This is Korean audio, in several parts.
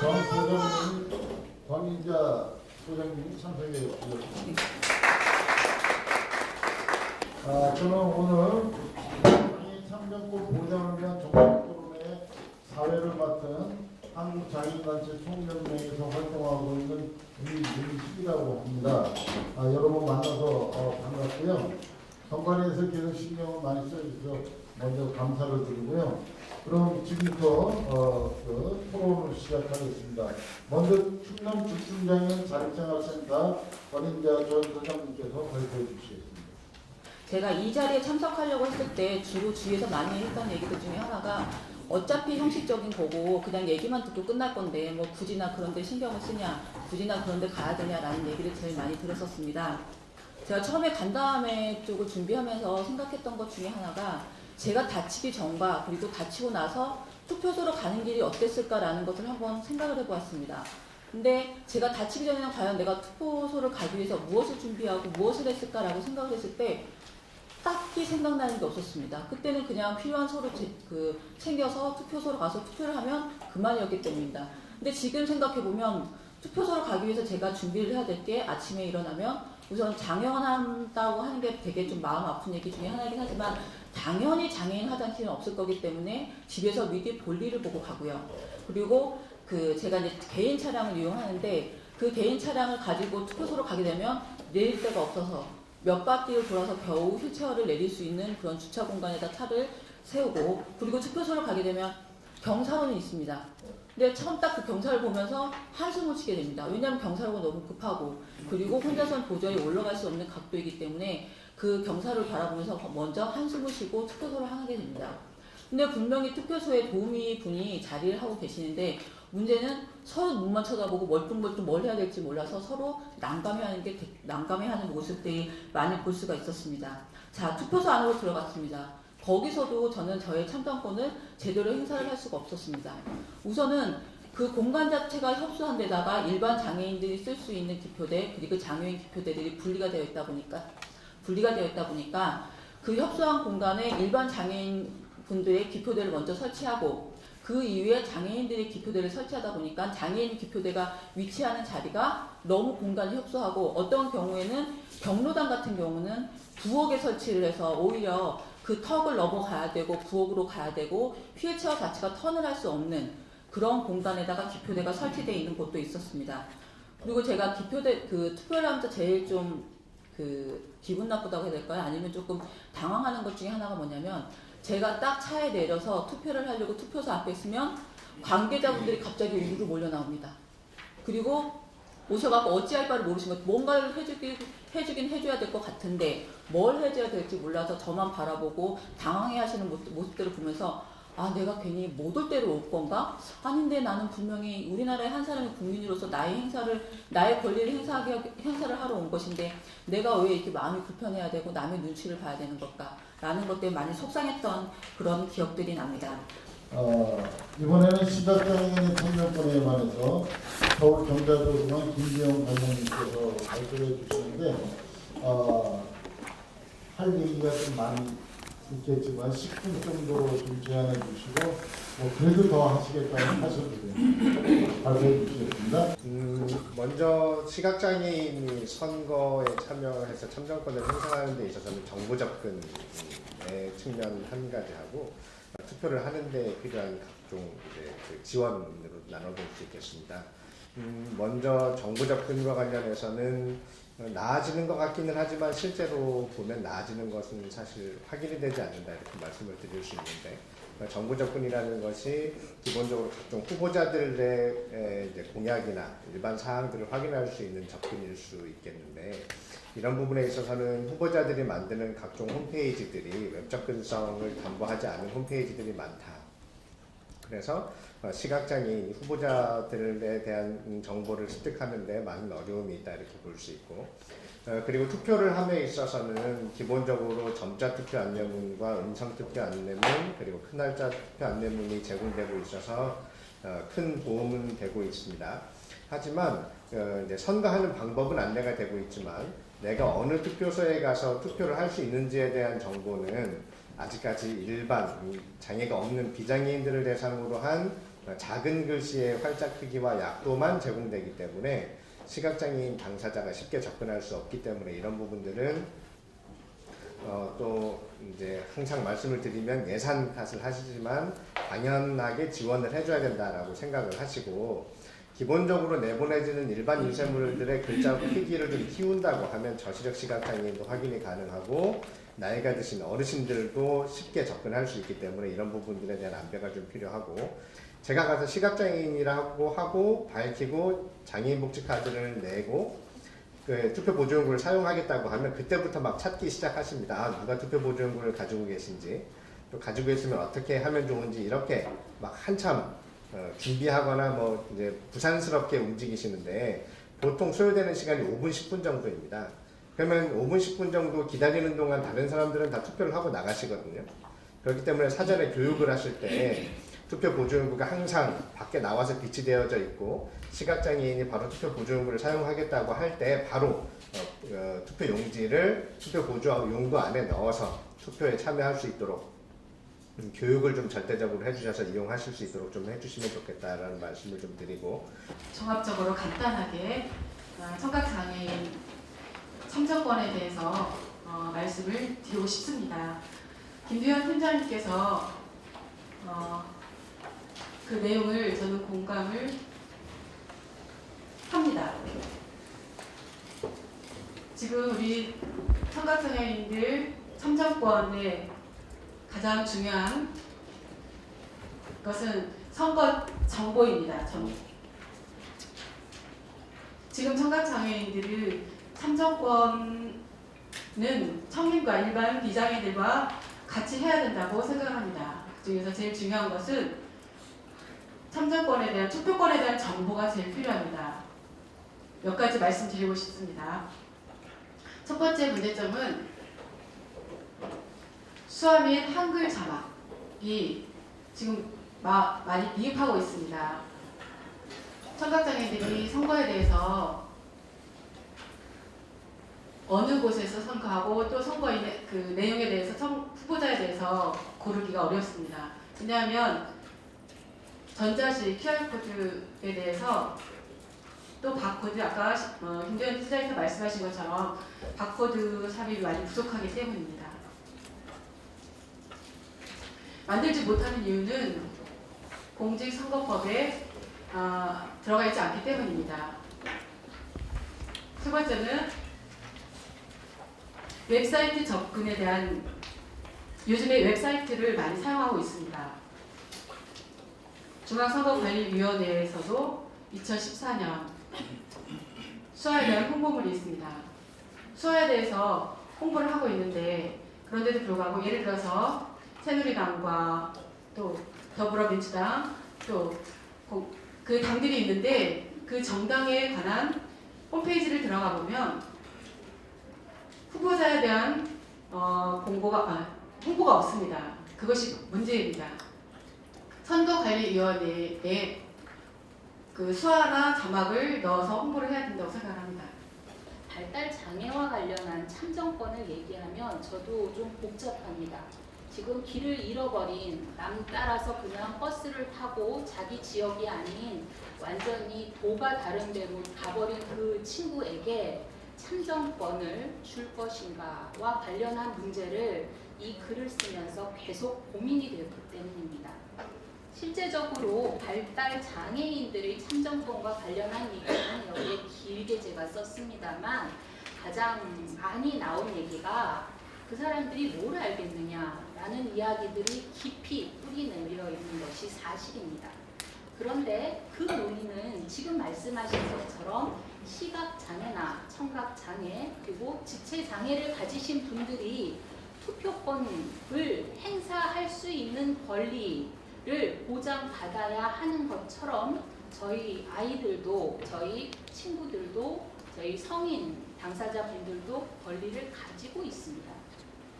정 소장님, 권인자 소장님이 참석해 주셨습니다. 저는 오늘 장애인 참정권 보장을 위한 종합토론회 사회를 맡은 한국장애인단체 총연맹에서 활동하고 있는 이민식이라고 합니다. 여러분 만나서 반갑고요. 정관에서 계속 신경을 많이 써주셔서 먼저 감사를 드리고요. 그럼 지금부터 토론을 시작하겠습니다. 먼저 충남 집중장애인 자립생활센터 권인자 전 소장님께서 발표해 주시겠습니다. 제가 이 자리에 참석하려고 했을 때 주로 주위에서 많이 했던 얘기들 중에 하나가 어차피 형식적인 거고 그냥 얘기만 듣고 끝날 건데 뭐 굳이나 그런 데 신경을 쓰냐, 굳이나 그런 데 가야 되냐라는 얘기를 제일 많이 들었었습니다. 제가 처음에 간담회 쪽을 준비하면서 생각했던 것 중에 하나가 제가 다치기 전과 그리고 다치고 나서 투표소로 가는 길이 어땠을까라는 것을 한번 생각을 해보았습니다. 근데 제가 다치기 전에는 과연 내가 투표소를 가기 위해서 무엇을 준비하고 무엇을 했을까라고 생각을 했을 때 딱히 생각나는 게 없었습니다. 그때는 그냥 필요한 서류 챙겨서 투표소로 가서 투표를 하면 그만이었기 때문입니다. 근데 지금 생각해보면 투표소로 가기 위해서 제가 준비를 해야 될 게 아침에 일어나면 우선 장영한다고 하는 게 되게 좀 마음 아픈 얘기 중에 하나이긴 하지만 당연히 장애인 화장실은 없을 거기 때문에 집에서 미리 볼일을 보고 가고요. 그리고 제가 이제 개인 차량을 이용하는데 그 개인 차량을 가지고 투표소로 가게 되면 내릴 데가 없어서 몇 바퀴를 돌아서 겨우 휠체어를 내릴 수 있는 그런 주차 공간에다 차를 세우고 그리고 투표소를 가게 되면 경사로는 있습니다. 근데 처음 딱 그 경사를 보면서 한숨을 쉬게 됩니다. 왜냐하면 경사로가 너무 급하고 그리고 혼자서는 도저히 올라갈 수 없는 각도이기 때문에 그 경사를 바라보면서 먼저 한숨을 쉬고 투표소를 하게 됩니다. 근데 분명히 투표소에 도우미 분이 자리를 하고 계시는데 문제는 서로 눈만 쳐다보고 멀뚱멀뚱 뭘 해야 될지 몰라서 서로 난감해하는 모습들이 많이 볼 수가 있었습니다. 자, 투표소 안으로 들어갔습니다. 거기서도 저는 저의 참정권을 제대로 행사를 할 수가 없었습니다. 우선은 그 공간 자체가 협소한 데다가 일반 장애인들이 쓸 수 있는 기표대 그리고 장애인 기표대들이 분리가 되어 있다 보니까 그 협소한 공간에 일반 장애인 분들의 기표대를 먼저 설치하고 그 이후에 장애인들의 기표대를 설치하다 보니까 장애인 기표대가 위치하는 자리가 너무 공간이 협소하고 어떤 경우에는 경로당 같은 경우는 부엌에 설치를 해서 오히려 그 턱을 넘어가야 되고 부엌으로 가야 되고 휠체어 자체가 턴을 할 수 없는 그런 공간에다가 기표대가 설치되어 있는 곳도 있었습니다. 그리고 제가 투표를 하면서 제일 좀 기분 나쁘다고 해야 될까요? 아니면 조금 당황하는 것 중에 하나가 뭐냐면 제가 딱 차에 내려서 투표를 하려고 투표소 앞에 있으면 관계자분들이 갑자기 우르르 몰려 나옵니다. 그리고 오셔갖고 어찌할 바를 모르신 것, 뭔가를 해주긴 해줘야 될 것 같은데 뭘 해줘야 될지 몰라서 저만 바라보고 당황해 하시는 모습들을 보면서 아, 내가 괜히 못 올 때로 올 건가? 아닌데 나는 분명히 우리나라의 한 사람의 국민으로서 나의 권리를 행사를 하러 온 것인데 내가 왜 이렇게 마음이 불편해야 되고 남의 눈치를 봐야 되는 걸까? 라는 것 때문에 많이 속상했던 그런 기억들이 납니다. 이번에는 시각장애인의 참정권에 관해서 서울경자도중앙 김지영 관장님께서 발표해 주시는데 할 얘기가 좀 많이 있겠지만 10분 정도 좀 제한해 주시고 그래도 더 하시겠다면 하셔도 돼요. 발표해 주시겠습니다. 먼저 시각장애인이 선거에 참여해서 참정권을 행사하는 데 있어서는 정보 접근의 측면 한 가지하고 투표를 하는 데 필요한 각종 지원으로 나눠볼 수 있겠습니다. 먼저 정보 접근과 관련해서는 나아지는 것 같기는 하지만 실제로 보면 나아지는 것은 사실 확인이 되지 않는다 이렇게 말씀을 드릴 수 있는데 정보 접근이라는 것이 기본적으로 각종 후보자들의 이제 공약이나 일반 사항들을 확인할 수 있는 접근일 수 있겠는데 이런 부분에 있어서는 후보자들이 만드는 각종 홈페이지들이 웹 접근성을 담보하지 않은 홈페이지들이 많다. 그래서 시각장애인 후보자들에 대한 정보를 습득하는 데 많은 어려움이 있다 이렇게 볼 수 있고 그리고 투표를 함에 있어서는 기본적으로 점자 투표 안내문과 음성 투표 안내문 그리고 큰 날짜 투표 안내문이 제공되고 있어서 큰 도움은 되고 있습니다. 하지만 이제 선거하는 방법은 안내가 되고 있지만 내가 어느 투표소에 가서 투표를 할 수 있는지에 대한 정보는 아직까지 일반 장애가 없는 비장애인들을 대상으로 한 작은 글씨의 활자 크기와 약도만 제공되기 때문에 시각장애인 당사자가 쉽게 접근할 수 없기 때문에 이런 부분들은 또 이제 항상 말씀을 드리면 예산 탓을 하시지만 당연하게 지원을 해줘야 된다라고 생각을 하시고, 기본적으로 내보내지는 일반 유세물들의 글자 크기를 좀 키운다고 하면 저시력 시각장애인도 확인이 가능하고 나이가 드신 어르신들도 쉽게 접근할 수 있기 때문에 이런 부분들에 대한 안배가 좀 필요하고, 제가 가서 시각장애인이라고 하고 밝히고 장애인 복지 카드를 내고 그 투표 보조용구를 사용하겠다고 하면 그때부터 막 찾기 시작하십니다. 아, 누가 투표 보조용구를 가지고 계신지, 또 가지고 있으면 어떻게 하면 좋은지, 이렇게 막 한참 준비하거나 뭐 이제 부산스럽게 움직이시는데 보통 소요되는 시간이 5분 10분 정도입니다. 그러면 5분 10분 정도 기다리는 동안 다른 사람들은 다 투표를 하고 나가시거든요. 그렇기 때문에 사전에 교육을 하실 때 투표 보조용구가 항상 밖에 나와서 빛이 되어져 있고 시각장애인이 바로 투표 보조용구를 사용하겠다고 할 때 바로 투표 용지를 투표 보조용구 안에 넣어서 투표에 참여할 수 있도록 교육을 좀 절대적으로 해주셔서 이용하실 수 있도록 좀 해주시면 좋겠다라는 말씀을 좀 드리고, 종합적으로 간단하게 청각장애인 참정권에 대해서 말씀을 드리고 싶습니다. 김두현 팀장님께서 그 내용을 저는 공감을 합니다. 지금 우리 청각장애인들 참정권의 가장 중요한 것은 선거 정보입니다. 지금 청각장애인들의 참정권은 성인과 일반 비장애인들과 같이 해야 된다고 생각합니다. 그중에서 제일 중요한 것은 참정권에 대한, 투표권에 대한 정보가 제일 필요합니다. 몇 가지 말씀드리고 싶습니다. 첫 번째 문제점은 수화 및 한글 자막이 지금 많이 미흡하고 있습니다. 청각장애인들이 선거에 대해서 어느 곳에서 선거하고 또 선거인의 그 내용에 대해서 후보자에 대해서 고르기가 어렵습니다. 왜냐하면 전자식 QR코드에 대해서 또 바코드, 아까 김두현 팀장님께서 말씀하신 것처럼 바코드 삽입이 많이 부족하기 때문입니다. 만들지 못하는 이유는 공직선거법에 들어가 있지 않기 때문입니다. 두 번째는 웹사이트 접근에 대한, 요즘에 웹사이트를 많이 사용하고 있습니다. 중앙선거관리위원회에서도 2014년 수화에 대한 홍보물이 있습니다. 수화에 대해서 홍보를 하고 있는데, 그런데도 불구하고 예를 들어서 새누리당과 또 더불어민주당 또 그 당들이 있는데 그 정당에 관한 홈페이지를 들어가 보면 후보자에 대한 홍보가 없습니다. 그것이 문제입니다. 선거관리위원회에 그 수화나 자막을 넣어서 홍보를 해야 된다고 생각합니다. 발달 장애와 관련한 참정권을 얘기하면 저도 좀 복잡합니다. 지금 길을 잃어버린, 남 따라서 그냥 버스를 타고 자기 지역이 아닌 완전히 도가 다른 데로 가버린 그 친구에게 참정권을 줄 것인가와 관련한 문제를 이 글을 쓰면서 계속 고민이 되었기 때문입니다. 실제적으로 발달 장애인들의 참정권과 관련한 얘기는 여기에 길게 제가 썼습니다만, 가장 많이 나온 얘기가 그 사람들이 뭘 알겠느냐라는 이야기들이 깊이 뿌리 내밀어 있는 것이 사실입니다. 그런데 그 논의는 지금 말씀하신 것처럼 시각장애나 청각장애 그리고 지체장애를 가지신 분들이 투표권을 행사할 수 있는 권리를 보장받아야 하는 것처럼 저희 아이들도, 저희 친구들도, 저희 성인 당사자분들도 권리를 가지고 있습니다.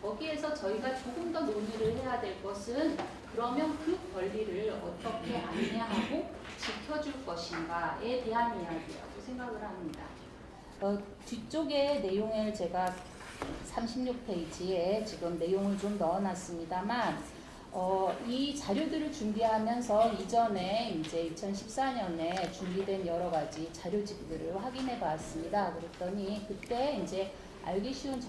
거기에서 저희가 조금 더 논의를 해야 될 것은 그러면 그 권리를 어떻게 안내하고 지켜줄 것인가에 대한 이야기라고 생각을 합니다. 뒤쪽의 내용을 제가 36페이지에 지금 내용을 좀 넣어놨습니다만 이 자료들을 준비하면서 이전에 이제 2014년에 준비된 여러 가지 자료집들을 확인해 봤습니다. 그랬더니 그때 이제 알기 쉬운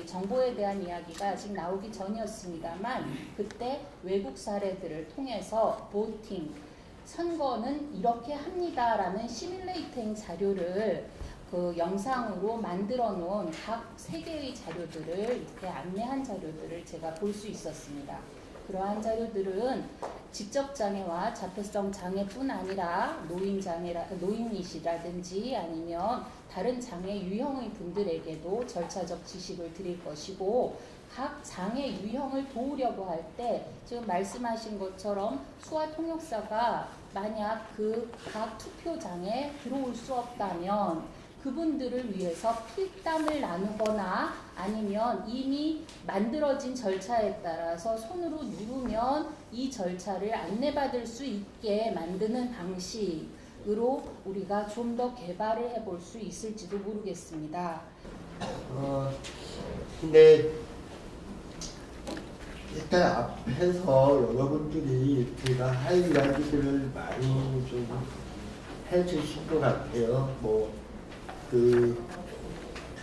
정보에 대한 이야기가 아직 나오기 전이었습니다만 그때 외국 사례들을 통해서 보팅, 선거는 이렇게 합니다라는 시뮬레이팅 자료를 그 영상으로 만들어 놓은 각 3개의 자료들을 이렇게 안내한 자료들을 제가 볼 수 있었습니다. 그러한 자료들은 지적장애와 자폐성 장애뿐 아니라 노인이시라든지 아니면 다른 장애 유형의 분들에게도 절차적 지식을 드릴 것이고 각 장애 유형을 도우려고 할 때 지금 말씀하신 것처럼 수화 통역사가 만약 그 각 투표장에 들어올 수 없다면 그분들을 위해서 필담을 나누거나 아니면 이미 만들어진 절차에 따라서 손으로 누르면 이 절차를 안내받을 수 있게 만드는 방식으로 우리가 좀 더 개발을 해볼 수 있을지도 모르겠습니다. 근데 일단 앞에서 여러분들이 제가 할 이야기들을 많이 좀 해주신 것 같아요.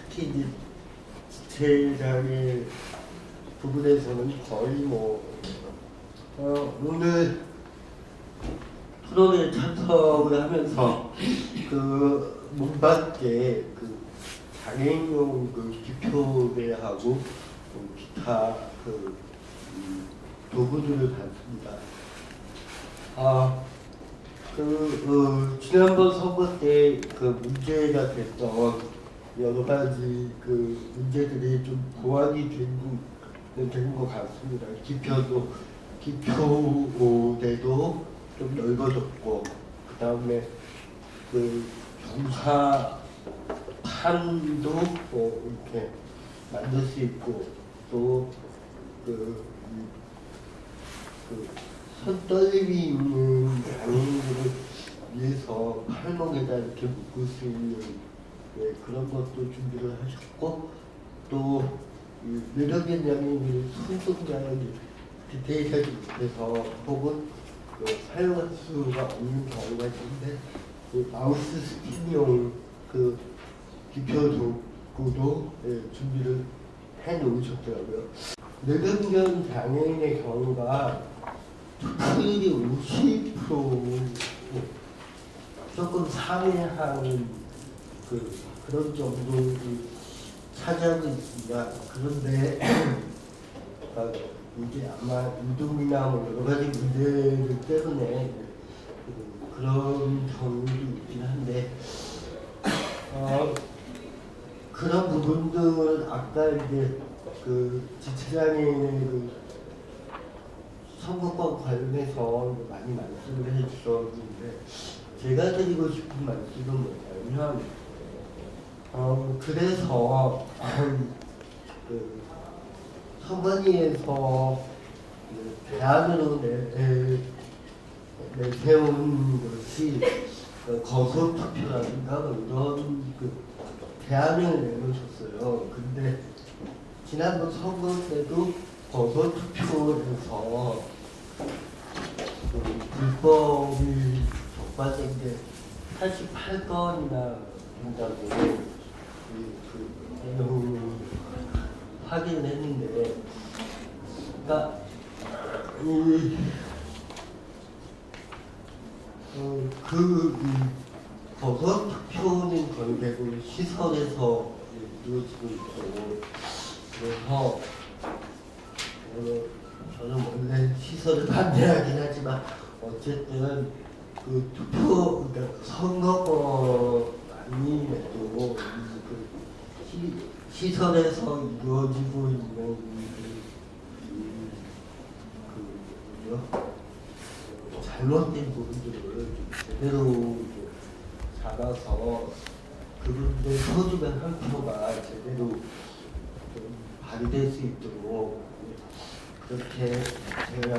특히 이제 지체장애 부분에서는 거의 오늘 프로그램에 참석을 하면서 문밖에 장애인용 기표대하고 기타 도구들을 봤습니다. 지난번 선거 때 문제가 됐던 여러 가지 문제들이 좀 보완이 된 것 같습니다. 기표대도 좀 넓어졌고, 그 다음에 경사판도 이렇게 만들 수 있고, 또 손떨림이 있는 장애인들을 위해서 팔목에다 이렇게 묶을 수 있는 그런 것도 준비를 하셨고, 또 뇌력인 장애인들이 손동작을 디테일하지 못해서 혹은 사용할 수가 없는 경우가 있는데 마우스 스피닝용 기표 도구도 준비를 해 놓으셨더라고요. 뇌경련 장애인의 경우가 투표율이 50% 조금 상회하는 그런 정도를 차지하고 있습니다. 그런데 이게 아마 이동이나 여러 가지 문제들 때문에 그런 경우도 있긴 한데 그런 부분들 아까 이제 지체장애인의 선거권 관련해서 많이 말씀을 해주셨는데 제가 드리고 싶은 말씀은 뭐냐면 그래서 선관위에서 대안으로 내세운 것이 거소투표라든가 이런 대안을 내놓으셨어요. 근데 지난번 선거 때도 거소투표에서 불법이 적발된 게 88건이나 된다고 내용을 확인을 했는데, 그러니까 거소투표는 거의 대부분 시설에서 이루어지고 있고, 그래서 저는 원래 시설을 반대하긴 하지만 어쨌든 그러니까 선거권이 시설에서 이루어지고 있는 잘못된 부분들을 제대로 잡아서 그분들 소주변 한 표가 제대로 좀 발휘될 수 있도록 그렇게 해야 될 것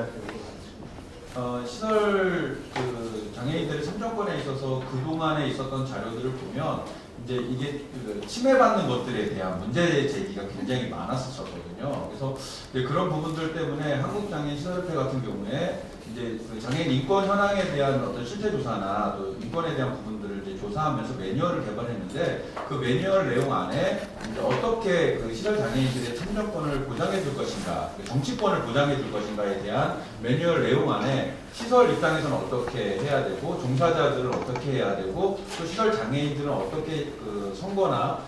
같습니다. 시설 장애인들의 참정권에 있어서 그동안에 있었던 자료들을 보면 이제 이게 그 침해받는 것들에 대한 문제 제기가 굉장히 많았었거든요. 그래서 이제 그런 부분들 때문에 한국장애인시설협회 같은 경우에 이제 그 장애인 인권 현황에 대한 어떤 실태 조사나 또 인권에 대한 부분들을 이제 조사하면서 매뉴얼을 개발했는데 그 매뉴얼 내용 안에 이제 어떻게 그 시설 장애인들의 참정권을 보장해 줄 것인가, 정치권을 보장해 줄 것인가에 대한 매뉴얼 내용 안에 시설 입장에서는 어떻게 해야 되고 종사자들은 어떻게 해야 되고 또 시설 장애인들은 어떻게 그 선거나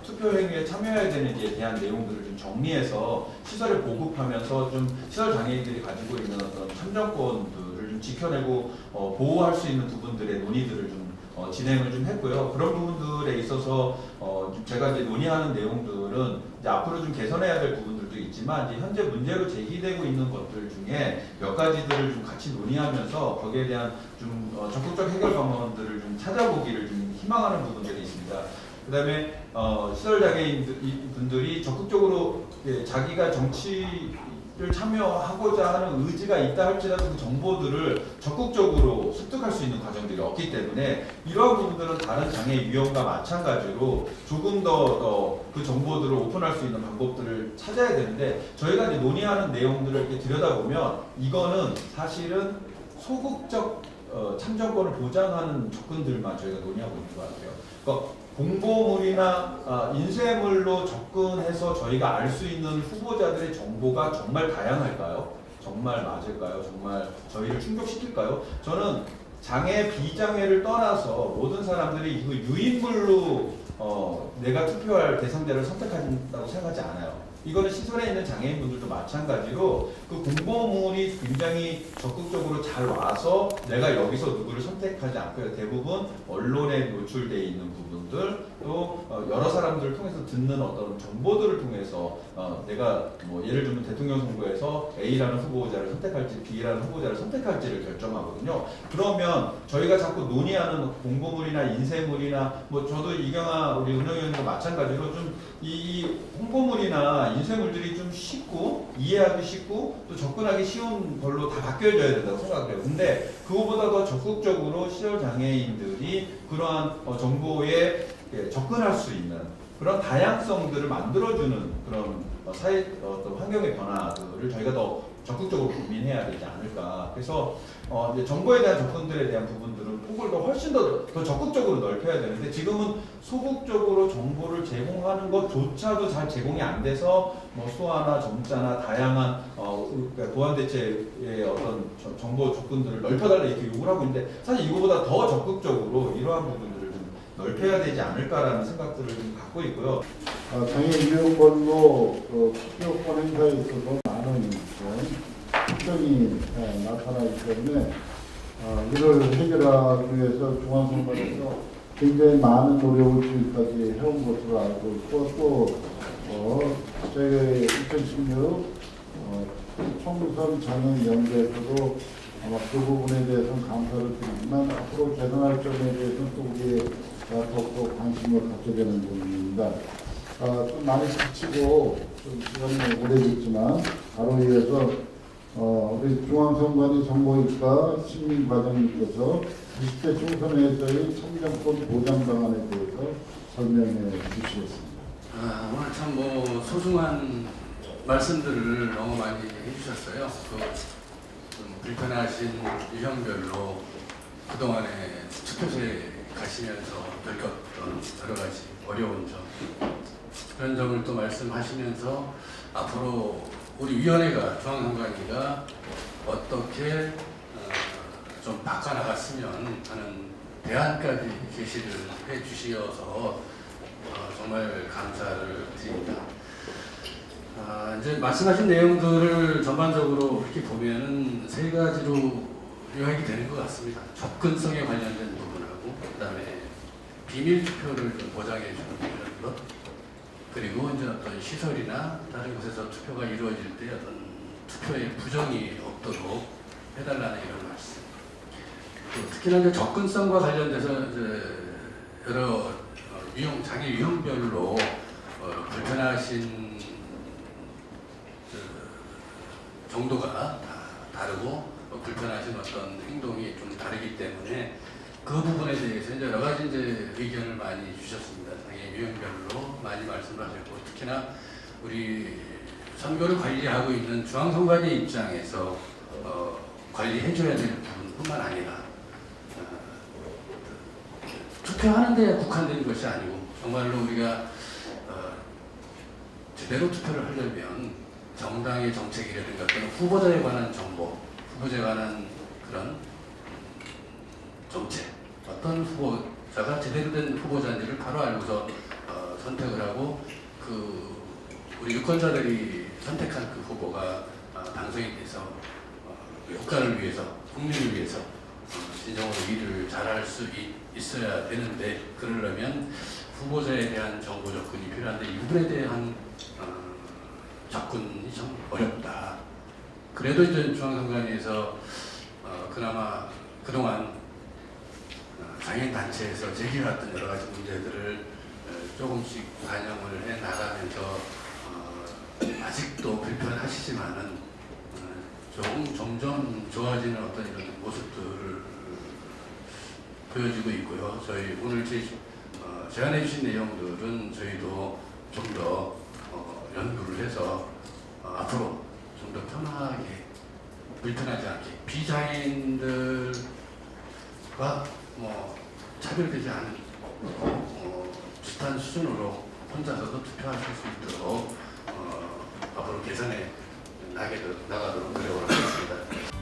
투표 행위에 참여해야 되는지에 대한 내용들을 좀 정리해서 시설에 보급하면서 좀 시설 장애인들이 가지고 있는 어떤 참정권들을 좀 지켜내고 보호할 수 있는 부분들의 논의들을 좀 진행을 좀 했고요. 그런 부분들에 있어서 좀 제가 이제 논의하는 내용들은 이제 앞으로 좀 개선해야 될 부분들도 있지만 이제 현재 문제로 제기되고 있는 것들 중에 몇 가지들을 좀 같이 논의하면서 거기에 대한 좀 적극적 해결 방안들을 좀 찾아보기를 좀 희망하는 부분들이 있습니다. 그다음에 시설 장애인 분들이 적극적으로 자기가 정치를 참여하고자 하는 의지가 있다 할지라도 그 정보들을 적극적으로 습득할 수 있는 과정들이 없기 때문에 이러한 부분들은 다른 장애 유형과 마찬가지로 조금 더 그 정보들을 오픈할 수 있는 방법들을 찾아야 되는데 저희가 이제 논의하는 내용들을 이렇게 들여다보면 이거는 사실은 소극적 참정권을 보장하는 접근들만 저희가 논의하고 있는 것 같아요. 그러니까 공보물이나 인쇄물로 접근해서 저희가 알 수 있는 후보자들의 정보가 정말 다양할까요? 정말 맞을까요? 정말 저희를 충족시킬까요? 저는 장애, 비장애를 떠나서 모든 사람들이 이거 유인물로 내가 투표할 대상자를 선택한다고 생각하지 않아요. 이거는 시설에 있는 장애인분들도 마찬가지로 그 공보물이 굉장히 적극적으로 잘 와서 내가 여기서 누구를 선택하지 않고요. 대부분 언론에 노출되어 있는 부분들 또 여러 사람들을 통해서 듣는 어떤 정보들을 통해서 내가 뭐 예를 들면 대통령 선거에서 A라는 후보자를 선택할지 B라는 후보자를 선택할지를 결정하거든요. 그러면 저희가 자꾸 논의하는 공보물이나 인쇄물이나 뭐 저도 이경아 우리 운영위원과 마찬가지로 좀 이 홍보물이나 인쇄물들이 좀 쉽고 이해하기 쉽고 또 접근하기 쉬운 걸로 다 바뀌어져야 된다고 생각해요. 근데 그거보다 더 적극적으로 시설 장애인들이 그러한 정보에 접근할 수 있는 그런 다양성들을 만들어주는 그런 사회 어떤 환경의 변화들을 저희가 더 적극적으로 고민해야 되지 않을까. 그래서 이제 정보에 대한 접근들에 대한 부분들은 폭을 더 훨씬 더 적극적으로 넓혀야 되는데 지금은 소극적으로 정보를 제공하는 것조차도 잘 제공이 안 돼서 뭐 수화나 점자나 다양한 그러니까 보안 대체의 어떤 정보 접근들을 넓혀달라 이렇게 요구를 하고 있는데 사실 이거보다 더 적극적으로 이러한 부분들을 좀 넓혀야 되지 않을까라는 생각들을 좀 갖고 있고요. 장애 유형별로 투표권 행사에 있어서 많은 특정이 나타나기 때문에 이를 해결하기 위해서 중앙선관위에서 굉장히 많은 노력을 지금까지 해온 것으로 알고 있고 또 저희가 2016 총선 장애연대에서도 아마 그 부분에 대해서는 감사를 드리지만 앞으로 개선할 점에 대해서는 또 우리가 더욱더 관심을 갖게 되는 부분입니다. 좀 많이 지치고 좀 시간이 오래됐지만 바로 이어서 우리 중앙선관위 선거일과 시민과장님께서 20대 총선에서의 참정권 보장 방안에 대해서 설명해 주시겠습니다. 오늘 참 소중한 말씀들을 너무 많이 해주셨어요. 좀 불편하신 유형별로 그동안에 투표소에 가시면서 겪었던 여러 가지 어려운 점 그런 점을 또 말씀하시면서 앞으로 우리 위원회가 중앙선관위가 어떻게 좀 바꿔나갔으면 하는 대안까지 제시를 해주시어서 정말 감사를 드립니다. 이제 말씀하신 내용들을 전반적으로 이렇게 보면은 세 가지로 요약이 되는 것 같습니다. 접근성에 관련된 부분하고, 그다음에 비밀 투표를 좀 보장해 주는 이런 것, 그리고 이제 어떤 시설이나 다른 곳에서 투표가 이루어질 때 어떤 투표에 부정이 없도록 해달라는 이런 말씀. 또 특히나 이제 접근성과 관련돼서 이제 여러 장애 유형별로 불편하신 정도가 다르고 불편하신 어떤 행동이 좀 다르기 때문에 그 부분에 대해서 이제 여러 가지 이제 의견을 많이 주셨습니다. 장애인 유형별로 많이 말씀하셨고, 특히나 우리 선거를 관리하고 있는 중앙선관위 입장에서 관리해줘야 될 부분뿐만 아니라 투표하는 데 국한되는 것이 아니고 정말로 우리가 제대로 투표를 하려면 정당의 정책이라든가 또는 후보자에 관한 정보, 후보자에 관한 그런 정책, 어떤 후보자가 제대로 된 후보자인지를 바로 알고서 선택을 하고 우리 유권자들이 선택한 그 후보가 당선이 돼서 국가를 위해서, 국민을 위해서 진정으로 일을 잘할 수 있어야 되는데, 그러려면 후보자에 대한 정보 접근이 필요한데 이 부분에 대한 접근이 좀 어렵다. 그래도 이제 중앙선관위에서 그나마 그동안 장애인 단체에서 제기해왔던 여러 가지 문제들을 조금씩 반영을 해 나가면서 아직도 불편하시지만은 점점 좋아지는 어떤 이런 모습들을 보여주고 있고요. 저희 오늘 제안해 주신 내용들은 저희도 좀 더 연구를 해서 앞으로 좀 더 편하게, 불편하지 않게, 비장애인들과 차별되지 않은 비슷한 수준으로 혼자서도 투표하실 수 있도록 앞으로 개선해 나가도록 노력을 하겠습니다.